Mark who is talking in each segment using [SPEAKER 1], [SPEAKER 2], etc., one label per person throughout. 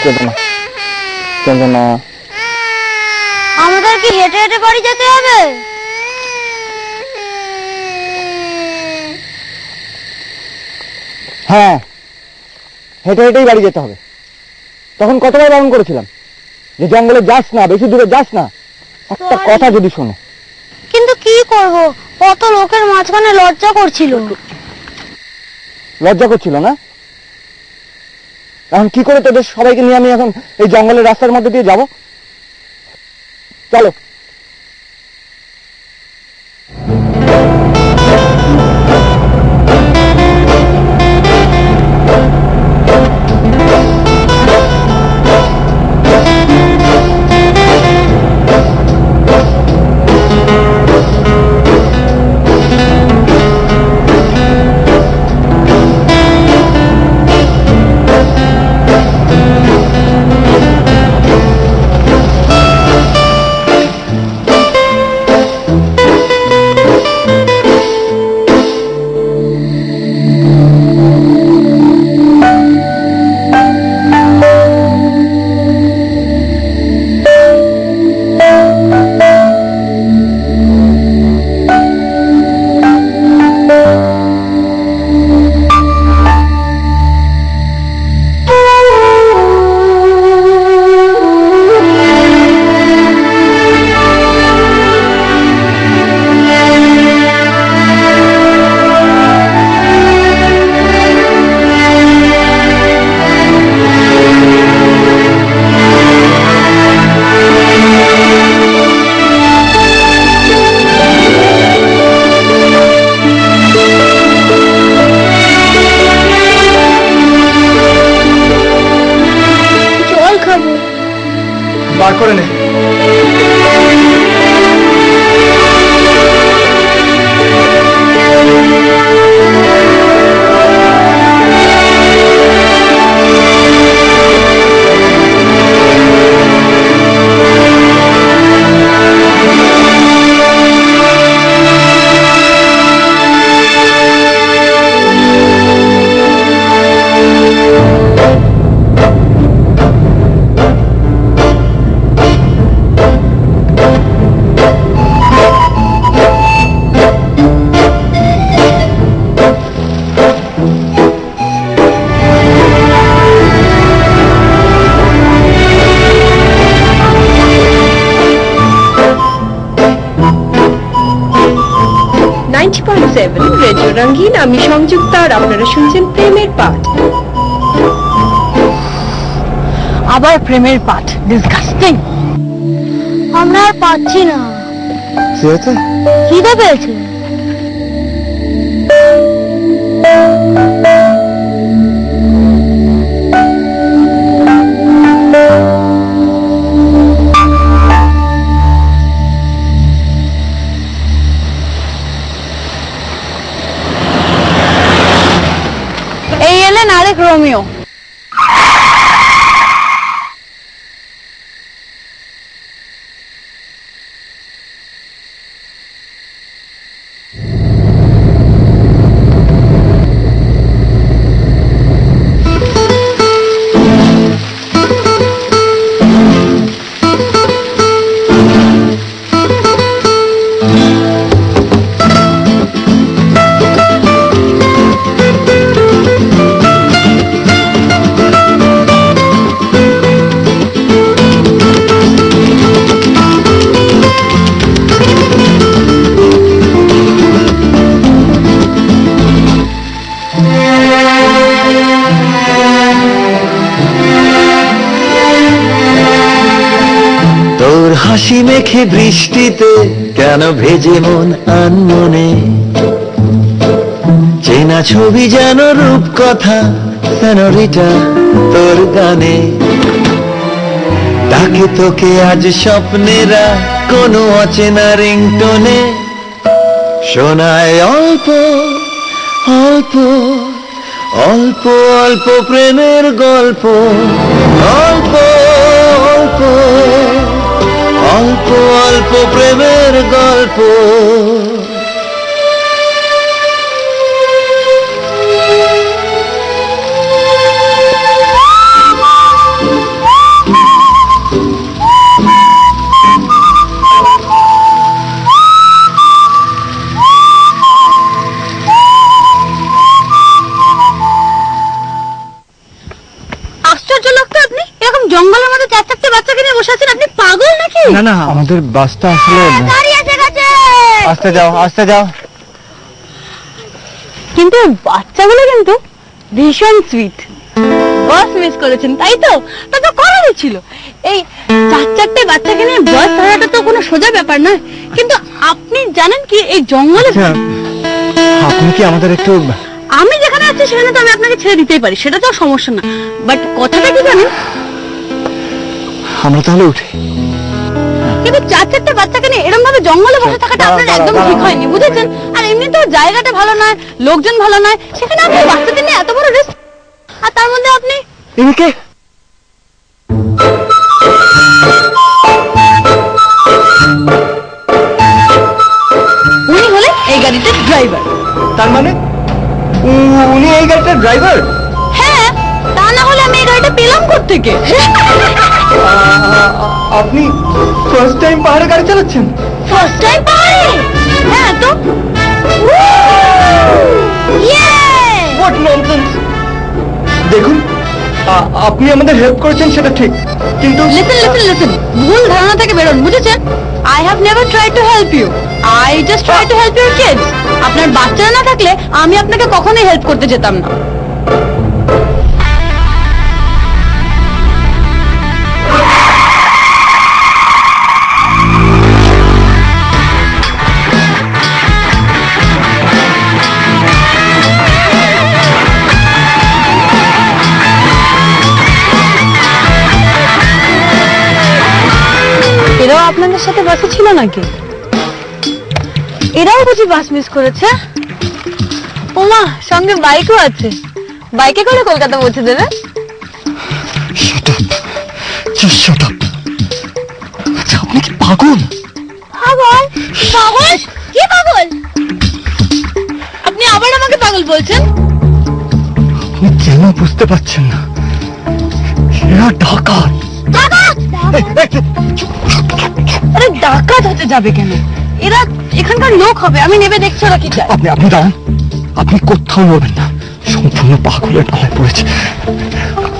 [SPEAKER 1] কেঁদো না, কেঁদো না।
[SPEAKER 2] আমাদের কি হেঁটে হেঁটে বাড়ি যেতে হবে?
[SPEAKER 1] হ্যাঁ, হেঁটে হেঁটেই বাড়ি যেতে হবে। তখন কতবার বারণ করেছিলাম যে জঙ্গলে যাস না, বেশি দূরে যাস না। একটা কথা যদি শোনো।
[SPEAKER 2] কিন্তু কি করব, কত লোকের মাঝখানে লজ্জা করছিল।
[SPEAKER 1] লজ্জা করছিল না? এখন কি করে তোদের সবাইকে নিয়ে আমি এখন এই জঙ্গলের রাস্তার মধ্যে দিয়ে যাব? চলো।
[SPEAKER 3] বার করে নে।
[SPEAKER 4] রেডিও রঙিন, আমি সংযুক্তা আর আপনারা শুনছেন প্রেমের পাঠ।
[SPEAKER 2] আবার প্রেমের পাঠ, ডিসগাস্টিং। আমরা আর পাচ্ছি না।
[SPEAKER 1] কি হয়েছে?
[SPEAKER 2] খিদে পেয়েছে। এই এলেন আরেক রোমিও।
[SPEAKER 5] হাসি মেখে বৃষ্টিতে কেন ভেজে মন আনমনে, চেনা ছবি যেন রূপকথা সেনরিটা তোর গানে। ডাকে তোকে আজ স্বপ্নেরা কোনো অচেনা রিংটোনে, শোনায় অল্প অল্প অল্প অল্প প্রেমের গল্প, অল্প অল্প অল্প অল্প প্রেমের গল্প।
[SPEAKER 1] না না, আমাদের বাসটা আসলে
[SPEAKER 2] গাড়ি এসে গেছে।
[SPEAKER 1] আস্তে যাও, আস্তে যাও।
[SPEAKER 4] কিন্তু বাচ্চাগুলো কিন্তু ভীষণ সুইট। বাস মিস করেছেন তাই তো? তা তো করার ছিল। এই 4-4টে বাচ্চাকে নিয়ে বাস ধরাটা তো কোনো সোজা ব্যাপার নয়। কিন্তু আপনি জানেন কি এই জঙ্গলে
[SPEAKER 1] আচ্ছা, আপনি কি আমাদের একটু
[SPEAKER 4] আমি যেখানে আছি সেখানে তো আমি আপনাকে ছেড়ে দিতেই পারি, সেটা তো সমস্যা না। বাট কথাটা কি জানেন,
[SPEAKER 1] আমরা তাহলে উঠি?
[SPEAKER 4] কিন্তু 4-4টে বাচ্চাকে নিয়ে এরকম ভাবে জঙ্গলে বসে থাকাটা আপনার একদম ঠিক হয়নি, বুঝেছেন? আর এমনি তো জায়গাটা ভালো নয়, লোকজন ভালো নয়, সেখানে আপনি বাচ্চাদের নিয়ে এত বড় রিস্ক, আর তার মধ্যে আপনি
[SPEAKER 1] এদিকে
[SPEAKER 4] উনি হলেন এই গাড়িটার ড্রাইভার।
[SPEAKER 1] তার মানে উনি এই গাড়িটার ড্রাইভার?
[SPEAKER 4] হ্যাঁ, তা না হলে আমি এই গাড়িটা পেলাম কোত্থেকে?
[SPEAKER 1] আপনি ফার্স্ট টাইম পাহাড়ে গাড়ি চালাচ্ছেন?
[SPEAKER 4] ফার্স্ট টাইম পাহাড়ে? হ্যাঁ তো।
[SPEAKER 1] What nonsense! দেখুন, আপনি আমাদের হেল্প করেছেন সেটা ঠিক, কিন্তু
[SPEAKER 4] লিসেন, ভুল ধারণা থেকে বেরোন, বুঝেছেন? I have never tried to help you. I just try to help your kids. আপনার বাচ্চারা না থাকলে আমি আপনাকে কখনোই হেল্প করতে যেতাম না। এরাও আপনাদের সাথে বাসে ছিল নাকি? এরাও বুঝি বাস মিস করেছে? ওমা, সঙ্গে বাইকও আছে। বাইকে করে কলকাতা পৌঁছে দেবে?
[SPEAKER 1] আচ্ছা, আপনি কি পাগল?
[SPEAKER 4] পাগল? পাগল? কি পাগল? আপনি আবার আমাকে পাগল বলছেন?
[SPEAKER 1] আপনি কেন বুঝতে পারছেন না? এরা ডাকাত।
[SPEAKER 4] আরে ডাকাত হতে যাবে কেন? এরা এখানকার লোক হবে, আমি নেবে দেখছি ওরা কি চায়।
[SPEAKER 1] আপনি দাঁড়ান, আপনি কোথাও নড়বেন না, সম্পূর্ণ পাগলের পালায় পড়েছে।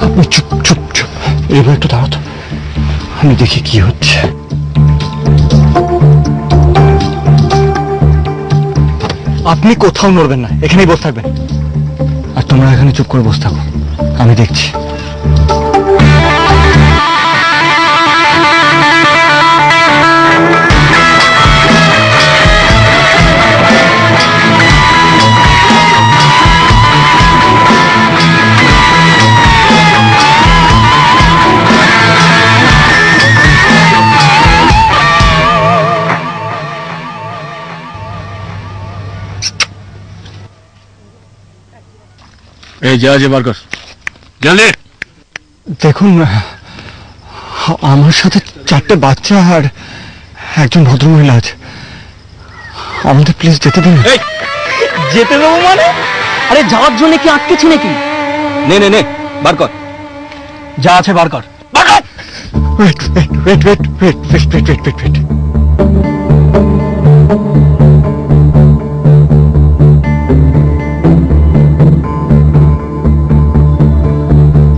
[SPEAKER 1] আপনি চুপ চুপ চুপ, এবার একটু দাঁড়াতো, আমি দেখি কি হচ্ছে। আপনি কোথাও নড়বেন না, এখানেই বসে থাকবেন, আর তোমরা এখানে চুপ করে বসে থাকো, আমি দেখছি।
[SPEAKER 3] এই যা বার কর জলদি।
[SPEAKER 1] দেখুন, আমার সাথে 4টে বাচ্চা আর একজন ভদ্রমহিলা আছে, আমাদের প্লিজ যেতে দিন।
[SPEAKER 3] যেতে দেবো মানে? আরে যাওয়ার জন্য কি আটকেছি নাকি? নে নে নে, বার কর, যা আছে বার কর।
[SPEAKER 1] Wait wait wait wait wait wait wait wait wait wait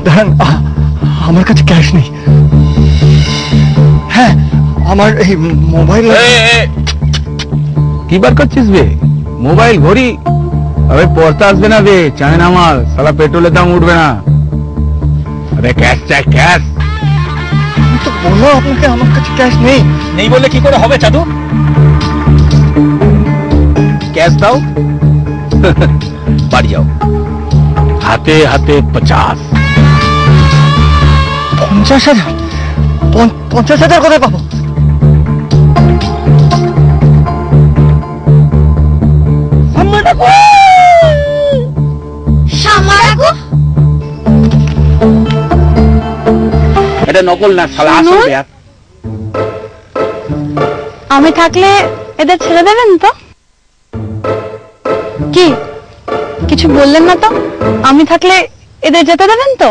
[SPEAKER 1] দাঁড়ান, আমার কাছে ক্যাশ নেই। হ্যাঁ, আমার এই মোবাইল।
[SPEAKER 3] কি বার করছিস বে? মোবাইল, ঘড়ি? আরে পড়তে আসবে না বে, চায়না মাল, সালা পেট্রোলের দাম উঠবে না। আরে ক্যাশ চাই, ক্যাশ।
[SPEAKER 1] আমি তো বললাম আপনাকে আমার কাছে ক্যাশ নেই।
[SPEAKER 3] নেই বললে কি করে হবে চাদু? ক্যাশ দাও, বাড়ি যাও, হাতে হাতে 50।
[SPEAKER 1] 50,000? 50,000 কোথায় পাবো?
[SPEAKER 3] এটা নকল না, শালা আসল ব্যাগ।
[SPEAKER 4] আমি থাকলে এদের ছেড়ে দেবেন তো? কি কিছু বললেন না তো? আমি থাকলে এদের যেতে দেবেন তো?